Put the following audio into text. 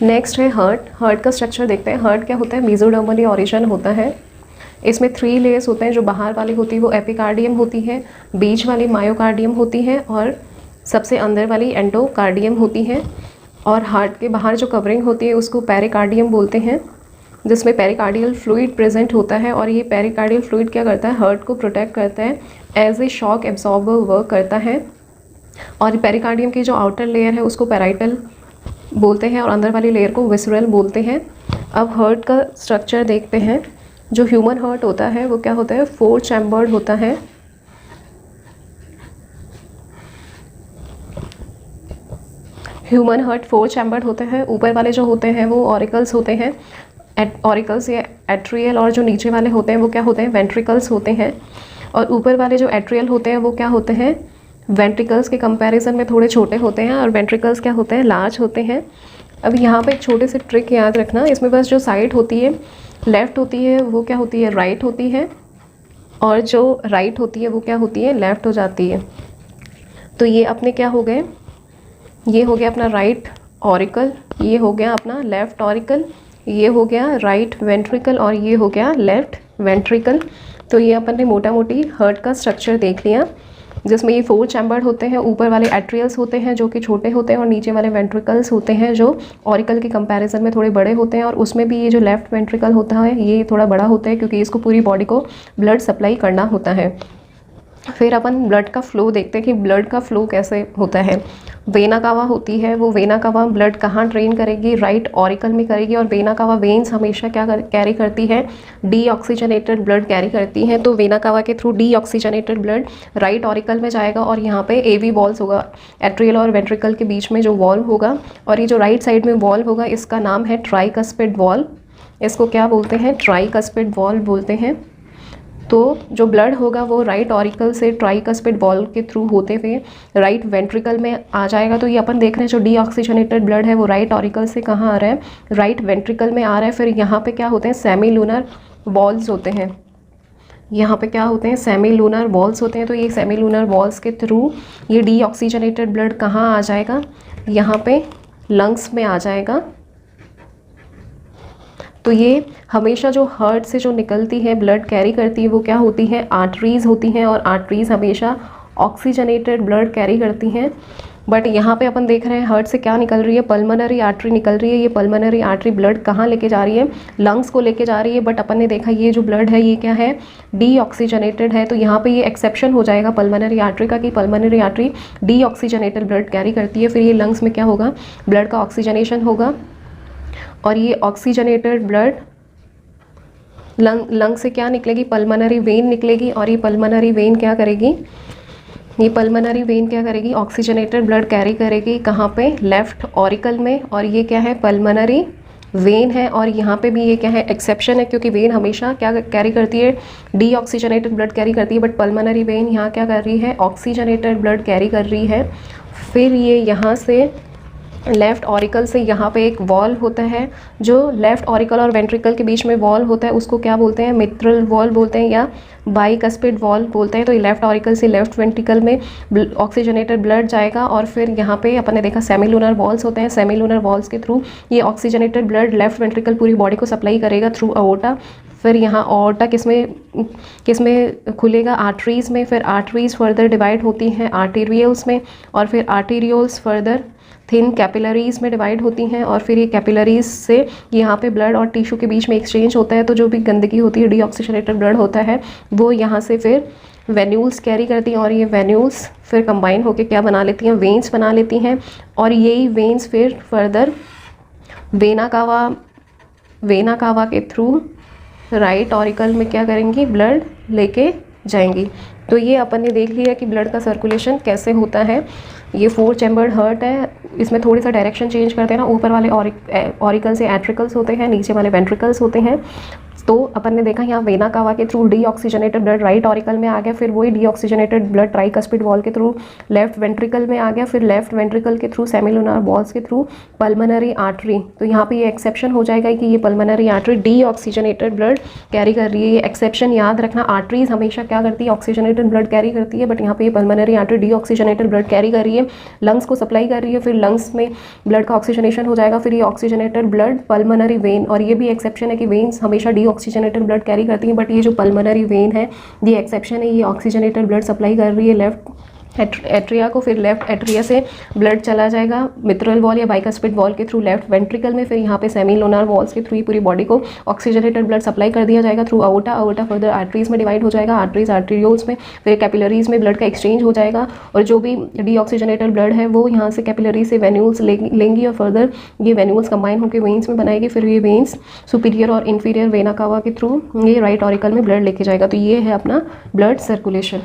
Next है heart. Heart का structure देखते हैं। हार्ट क्या होता है, मेसोडर्मली ओरिजिन होता है। इसमें 3 लेयर्स होते हैं। जो बाहर वाली होती है वो एपिकार्डियम होती है, बीच वाली मायोकार्डियम होती है और सबसे अंदर वाली एंडोकार्डियम होती है। और हार्ट के बाहर जो कवरिंग होती है उसको पेरिकार्डियम बोलते हैं, जिसमें पेरिकार्डियल फ्लूइड प्रेजेंट होता है। और ये पेरिकार्डियल फ्लूइड क्या करता है, हार्ट को प्रोटेक्ट करता है, as a shock absorber work करता है। और पेरिकार्डियम की जो आउटर लेयर है उसको पेराइटल बोलते हैं और अंदर वाली लेयर को विसरल बोलते हैं। अब हार्ट का स्ट्रक्चर देखते हैं। जो ह्यूमन हार्ट होता है वो क्या होता है, 4 चैम्बर्ड होता है। ह्यूमन हार्ट 4 चैम्बर्ड होते हैं। ऊपर वाले जो होते हैं वो ऑरिकल्स होते हैं, ऑरिकल्स या एट्रियल, और जो नीचे वाले होते हैं वो क्या होते हैं, वेंट्रिकल्स होते हैं। और ऊपर वाले जो एट्रियल होते हैं वो क्या होते हैं, वेंट्रिकल्स के कंपैरिजन में थोड़े छोटे होते हैं, और वेंट्रिकल्स क्या होते हैं, लार्ज होते हैं। अब यहाँ पे एक छोटे से ट्रिक याद रखना, इसमें बस जो साइड होती है लेफ़्ट होती है वो क्या होती है, राइट होती है, और जो राइट होती है वो क्या होती है, लेफ़्ट हो जाती है। तो ये अपने क्या हो गए, ये हो गया अपना राइट ऑरिकल, ये हो गया अपना लेफ़्ट ऑरिकल, ये हो गया राइट वेंट्रिकल, और ये हो गया लेफ़्ट वेंट्रिकल। तो ये अपन ने मोटा मोटी हार्ट का स्ट्रक्चर देख लिया, जिसमें ये 4 चैम्बर्ड होते हैं। ऊपर वाले एट्रियल्स होते हैं जो कि छोटे होते हैं, और नीचे वाले वेंट्रिकल्स होते हैं जो ऑरिकल के कंपैरिजन में थोड़े बड़े होते हैं। और उसमें भी ये जो लेफ़्ट वेंट्रिकल होता है ये थोड़ा बड़ा होता है, क्योंकि इसको पूरी बॉडी को ब्लड सप्लाई करना होता है। फिर अपन ब्लड का फ़्लो देखते हैं कि ब्लड का फ़्लो कैसे होता है। वेना कावा होती है, वो वेना कावा ब्लड कहाँ ड्रेन करेगी, राइट ऑरिकल में करेगी। और वेना कावा वेन्स हमेशा क्या कैरी करती है, डीऑक्सीजनेटेड ब्लड कैरी करती हैं। तो वेना कावा के through deoxygenated blood right auricle में जाएगा, और यहाँ पे एवी वॉल्स होगा, एट्रियल और वेंट्रिकल के बीच में जो वॉल्व होगा, और ये जो राइट साइड में वॉल्व होगा इसका नाम है ट्राइकस्पिड वॉल्व। इसको क्या बोलते हैं, ट्राइकस्पिड वॉल्व बोलते हैं। तो जो ब्लड होगा वो राइट ऑरिकल से ट्राइकस्पिड वॉल्व के थ्रू होते हुए राइट वेंट्रिकल में आ जाएगा। तो ये अपन देख रहे हैं जो डीऑक्सीजनेटेड ब्लड है वो राइट ऑरिकल से कहाँ आ रहा है, राइट वेंट्रिकल में आ रहा है। फिर यहाँ पे क्या होते हैं, सेमी लूनर वॉल्स होते हैं। यहाँ पे क्या होते हैं, सेमी लूनर वॉल्स होते हैं। तो ये सेमी लूनर वॉल्स के थ्रू ये डीऑक्सीजनेटेड ब्लड कहाँ आ जाएगा, यहाँ पे लंग्स में आ जाएगा। तो ये हमेशा जो हार्ट से जो निकलती है ब्लड कैरी करती है वो क्या होती है, आर्टरीज़ होती हैं, और आर्टरीज़ हमेशा ऑक्सीजनेटेड ब्लड कैरी करती हैं। बट यहाँ पे अपन देख रहे हैं हार्ट से क्या निकल रही है, पल्मोनरी आर्टरी निकल रही है। ये पल्मोनरी आर्टरी ब्लड कहाँ लेके जा रही है, लंग्स को लेके जा रही है। बट अपन ने देखा ये जो ब्लड है ये क्या है, डीऑक्सीजनेटेड है। तो यहाँ पे ये एक्सेप्शन हो जाएगा पल्मोनरी आर्टरी का, कि pulmonary artery deoxygenated blood carry करती है। फिर ये लंग्स में क्या होगा, ब्लड का ऑक्सीजनेशन होगा, और ये ऑक्सीजनेटेड ब्लड लंग से क्या निकलेगी, पल्मोनरी वेन निकलेगी। और ये पल्मोनरी वेन क्या करेगी, ये पल्मोनरी वेन क्या करेगी, ऑक्सीजनेटेड ब्लड कैरी करेगी कहाँ पे, लेफ्ट ऑरिकल में। और ये क्या है, पल्मोनरी वेन है। और यहाँ पे भी ये क्या है, एक्सेप्शन है, क्योंकि वेन हमेशा क्या कैरी करती है, डीऑक्सीजनेटेड ब्लड कैरी करती है। बट पल्मोनरी वेन यहाँ क्या कर रही है, ऑक्सीजनेटेड ब्लड कैरी कर रही है। फिर ये यहाँ से लेफ़्ट ऑरिकल से यहाँ पे एक वॉल होता है, जो लेफ़्ट ऑरिकल और वेंट्रिकल के बीच में वॉल होता है उसको क्या बोलते हैं, मिट्रल वॉल बोलते हैं, या बाइकस्पिड वॉल बोलते हैं। तो ये लेफ़्ट ऑरिकल से लेफ़्ट वेंट्रिकल में ऑक्सीजनेटेड ब्लड जाएगा। और फिर यहाँ पे अपन ने देखा सेमीलूनर वॉल्स होते हैं, सेमीलूनर वॉल्स के थ्रू ये ऑक्सीजनेटेड ब्लड लेफ़्ट वेंट्रिकल पूरी बॉडी को सप्लाई करेगा थ्रू अओर्टा। फिर यहाँ अओर्टा किसमें खुलेगा, आर्टरीज़ में। फिर आर्टरीज़ फर्दर डिवाइड होती हैं आर्टेरियल्स में, और फिर आर्टेरियल्स फर्दर थिन कैपिलरीज़ में डिवाइड होती हैं। और फिर ये कैपिलरीज़ से यहाँ पे ब्लड और टिश्यू के बीच में एक्सचेंज होता है। तो जो भी गंदगी होती है, डीऑक्सीजनेटेड ब्लड होता है, वो यहाँ से फिर वेन्यूल्स कैरी करती हैं, और ये वेन्यूल्स फिर कंबाइन होकर क्या बना लेती हैं, वेन्स बना लेती हैं। और यही वेन्स फिर फर्दर वेना कावा के थ्रू राइट ऑरिकल में क्या करेंगी, ब्लड लेके जाएंगी। तो ये अपन ने देख लिया कि ब्लड का सर्कुलेशन कैसे होता है। ये 4 चैम्बर्ड हार्ट है, इसमें थोड़ी सा डायरेक्शन चेंज करते हैं ना, ऊपर वाले ऑरिकल से एट्रिकल्स होते हैं, नीचे वाले वेंट्रिकल्स होते हैं। तो अपन ने देखा यहाँ वेना कावा के through deoxygenated blood right auricle में आ गया, फिर वही डीऑक्सीजनेटेड ब्लड ट्राइकस्पिड वॉल के थ्रू लेफ्ट वेंट्रिकल में आ गया, फिर लेफ्ट वेंट्रिकल के थ्रू सेमिलुनर वॉल्स के थ्रू पल्मोनरी आर्टरी। तो यहाँ पे ये एक्सेप्शन हो जाएगा कि ये pulmonary artery deoxygenated blood carry कर रही है। ये एक्सेप्शन याद रखना, आर्टरीज हमेशा क्या करती है, ऑक्सीजनेटेड ब्लड कैरी करती है, बट यहाँ पे ये pulmonary artery deoxygenated blood carry कर रही है, लंग्स को सप्लाई कर रही है, फिर लंग्स में ब्लड का ऑक्सीजनेशन हो जाएगा, फिर ये ऑक्सीजनेटेड ब्लड पल्मोनरी वेन, और ये भी एक्सेप्शन है कि वेन्स हमेशा डीऑक्सीजनेटेड ब्लड कैरी करती हैं, बट ये जो पल्मोनरी वेन है ये एक्सेप्शन है, ये ऑक्सीजनेटेड ब्लड सप्लाई कर रही है लेफ्ट एट्रिया को, फिर लेफ्ट एट्रिया से ब्लड चला जाएगा मिट्रल वॉल या बाइकस्पिड वॉल के थ्रू लेफ्ट वेंट्रिकल में, फिर यहाँ पे सेमिलुनर वॉल्स के थ्रू ही पूरी बॉडी को ऑक्सीजनेटेड ब्लड सप्लाई कर दिया जाएगा through outta. Outta further arteries में डिवाइड हो जाएगा, आर्टरीज आर्टरियोल्स में, फिर कैपिलरीज में ब्लड का एक्सचेंज हो जाएगा, और जो भी डीऑक्सीजनेटेड ब्लड है वो यहाँ से कैपिलरी से वेन्यूल्स लेंगी, और फर्दर ये वेन्यूल्स कंबाइन होकर वेन्स में बनाएगी, फिर ये वेन्स सुपीरियर और इन्फीरियर वेना कावा के थ्रू ये राइट ऑरिकल में ब्लड लेके जाएगा। तो ये है अपना ब्लड सर्कुलेशन।